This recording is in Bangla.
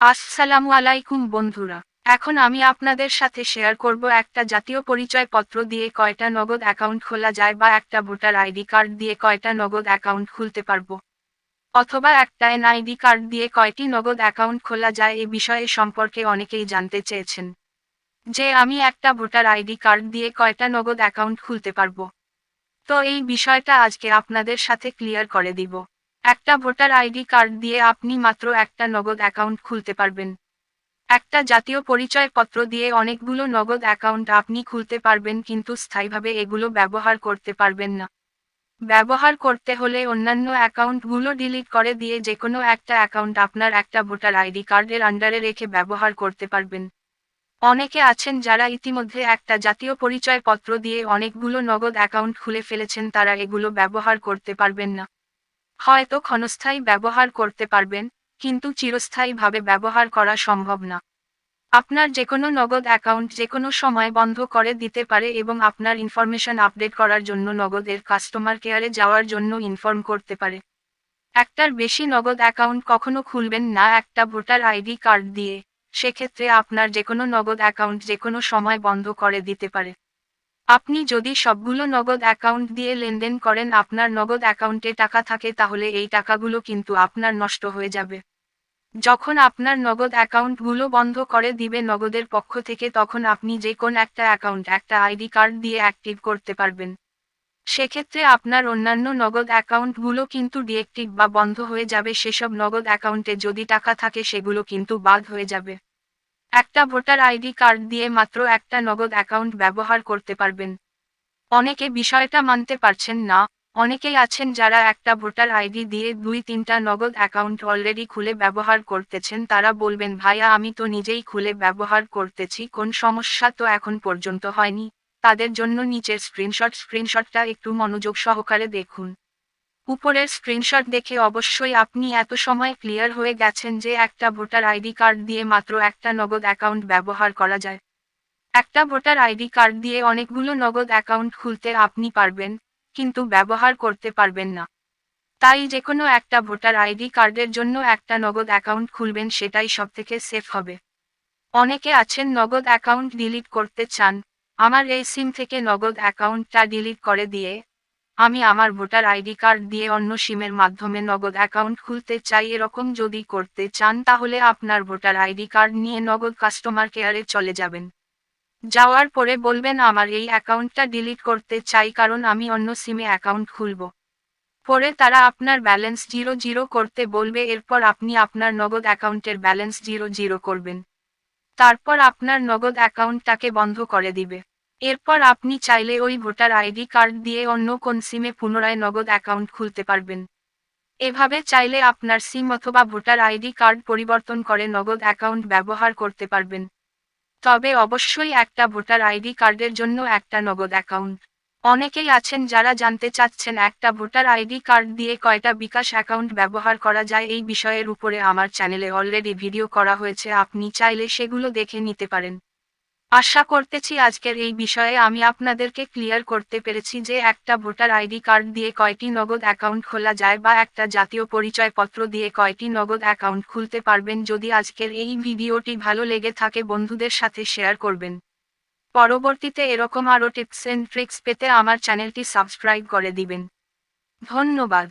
আসসালামু আলাইকুম বন্ধুরা। এখন আমি আপনাদের সাথে শেয়ার করব একটা জাতীয় পরিচয়পত্র দিয়ে কয়টা নগদ অ্যাকাউন্ট খোলা যায় বা একটা ভোটার আইডি কার্ড দিয়ে কয়টা নগদ অ্যাকাউন্ট খুলতে পারবো। অথবা একটা এনআইডি কার্ড দিয়ে কয়টি নগদ অ্যাকাউন্ট খোলা যায় এ বিষয়ে সম্পর্কে অনেকেই জানতে চেয়েছেন। যে আমি একটা ভোটার আইডি কার্ড দিয়ে কয়টা নগদ অ্যাকাউন্ট খুলতে পারবো। তো এই বিষয়টা আজকে আপনাদের সাথে ক্লিয়ার করে দিব। একটা ভোটার আইডি কার্ড দিয়ে আপনি মাত্র একটা নগদ অ্যাকাউন্ট খুলতে পারবেন। একটা জাতীয় পরিচয়পত্র দিয়ে অনেকগুলো নগদ অ্যাকাউন্ট আপনি খুলতে পারবেন, কিন্তু স্থায়ীভাবে এগুলো ব্যবহার করতে পারবেন না। ব্যবহার করতে হলে অন্যান্য অ্যাকাউন্টগুলো ডিলিট করে দিয়ে যেকোনো একটা অ্যাকাউন্ট আপনার একটা ভোটার আইডি কার্ডের আন্ডারে রেখে ব্যবহার করতে পারবেন। অনেকে আছেন যারা ইতিমধ্যে একটা জাতীয় পরিচয়পত্র দিয়ে অনেকগুলো নগদ অ্যাকাউন্ট খুলে ফেলেছেন, তারা এগুলো ব্যবহার করতে পারবেন না। হয়তো ক্ষণস্থায়ী ব্যবহার করতে পারবেন, কিন্তু চিরস্থায়ীভাবে ব্যবহার করা সম্ভব না। আপনার যেকোনো নগদ অ্যাকাউন্ট যেকোনো সময় বন্ধ করে দিতে পারে এবং আপনার ইনফরমেশন আপডেট করার জন্য নগদের কাস্টমার কেয়ারে যাওয়ার জন্য ইনফর্ম করতে পারে। একটার বেশি নগদ অ্যাকাউন্ট কখনো খুলবেন না একটা ভোটার আইডি কার্ড দিয়ে। সেক্ষেত্রে আপনার যেকোনো নগদ অ্যাকাউন্ট যেকোনো সময় বন্ধ করে দিতে পারে। আপনি যদি সবগুলো নগদ অ্যাকাউন্ট দিয়ে লেনদেন করেন, আপনার নগদ অ্যাকাউন্টে টাকা থাকে, তাহলে এই টাকাগুলো কিন্তু আপনার নষ্ট হয়ে যাবে। যখন আপনার নগদ অ্যাকাউন্টগুলো বন্ধ করে দিবে নগদের পক্ষ থেকে, তখন আপনি যে কোন একটা অ্যাকাউন্ট একটা আইডি কার্ড দিয়ে অ্যাক্টিভ করতে পারবেন। সেক্ষেত্রে আপনার অন্যান্য নগদ অ্যাকাউন্টগুলো কিন্তু ডিএক্টিভ বা বন্ধ হয়ে যাবে। সেসব নগদ অ্যাকাউন্টে যদি টাকা থাকে সেগুলো কিন্তু বাদ হয়ে যাবে। একটা ভোটার আইডি কার্ড দিয়ে মাত্র একটা নগদ অ্যাকাউন্ট ব্যবহার করতে পারবেন। অনেকে বিষয়টা মানতে পারছেন না। অনেকেই আছেন যারা একটা ভোটার আইডি দিয়ে 2-3টা নগদ অ্যাকাউন্ট অলরেডি খুলে ব্যবহার করতেছেন। তারা বলবেন, ভাইয়া আমি তো নিজেই খুলে ব্যবহার করতেছি, কোন সমস্যা তো এখন পর্যন্ত হয়নি। তাদের জন্য নিচের স্ক্রিনশটটা একটু মনোযোগ সহকারে দেখুন। উপরের স্ক্রিনশট দেখে অবশ্যই আপনি এত সময় ক্লিয়ার হয়ে গেছেন যে একটা ভোটার আইডি কার্ড দিয়ে মাত্র একটা নগদ অ্যাকাউন্ট ব্যবহার করা যায়। একটা ভোটার আইডি কার্ড দিয়ে অনেকগুলো নগদ অ্যাকাউন্ট খুলতে আপনি পারবেন, কিন্তু ব্যবহার করতে পারবেন না। তাই যেকোনো একটা ভোটার আইডি কার্ডের জন্য একটা নগদ অ্যাকাউন্ট খুলবেন, সেটাই সবথেকে সেফ হবে। অনেকে আছেন নগদ অ্যাকাউন্ট ডিলিট করতে চান। আমার এই সিম থেকে নগদ অ্যাকাউন্টটা ডিলিট করে দিয়ে আমি আমার ভোটার আইডি কার্ড দিয়ে অন্য সিমের মাধ্যমে নগদ অ্যাকাউন্ট খুলতে চাই। এরকম যদি করতে চান, তাহলে আপনার ভোটার আইডি কার্ড নিয়ে নগদ কাস্টমার কেয়ারে চলে যাবেন। যাওয়ার পরে বলবেন, আমার এই অ্যাকাউন্টটা ডিলিট করতে চাই কারণ আমি অন্য সিমে অ্যাকাউন্ট খুলব। পরে তারা আপনার ব্যালেন্স জিরো জিরো করতে বলবে। এরপর আপনি আপনার নগদ অ্যাকাউন্টের ব্যালেন্স জিরো জিরো করবেন। তারপর আপনার নগদ অ্যাকাউন্টটাকে বন্ধ করে দিবে। এরপর আপনি চাইলে ওই ভোটার আইডি কার্ড দিয়ে অন্য কোন সিমে পুনরায় নগদ অ্যাকাউন্ট খুলতে পারবেন। এভাবে চাইলে আপনার সিম অথবা ভোটার আইডি কার্ড পরিবর্তন করে নগদ অ্যাকাউন্ট ব্যবহার করতে পারবেন। তবে অবশ্যই একটা ভোটার আইডি কার্ডের জন্য একটা নগদ অ্যাকাউন্ট। অনেকেই আছেন যারা জানতে চাচ্ছেন একটা ভোটার আইডি কার্ড দিয়ে কয়টা বিকাশ অ্যাকাউন্ট ব্যবহার করা যায়। এই বিষয়ের উপরে আমার চ্যানেলে অলরেডি ভিডিও করা হয়েছে, আপনি চাইলে সেগুলো দেখে নিতে পারেন। আশা করতেছি আজকের এই বিষয়ে আমি আপনাদেরকে ক্লিয়ার করতে পেরেছি যে একটা ভোটার আইডি কার্ড দিয়ে কয়টি নগদ অ্যাকাউন্ট খোলা যায় বা একটা জাতীয় পরিচয়পত্র দিয়ে কয়টি নগদ অ্যাকাউন্ট খুলতে পারবেন। যদি আজকের এই ভিডিওটি ভালো লেগে থাকে বন্ধুদের সাথে শেয়ার করবেন। পরবর্তীতে এরকম আরও টিপস এন্ড ট্রিক্স পেতে আমার চ্যানেলটি সাবস্ক্রাইব করে দিবেন। ধন্যবাদ।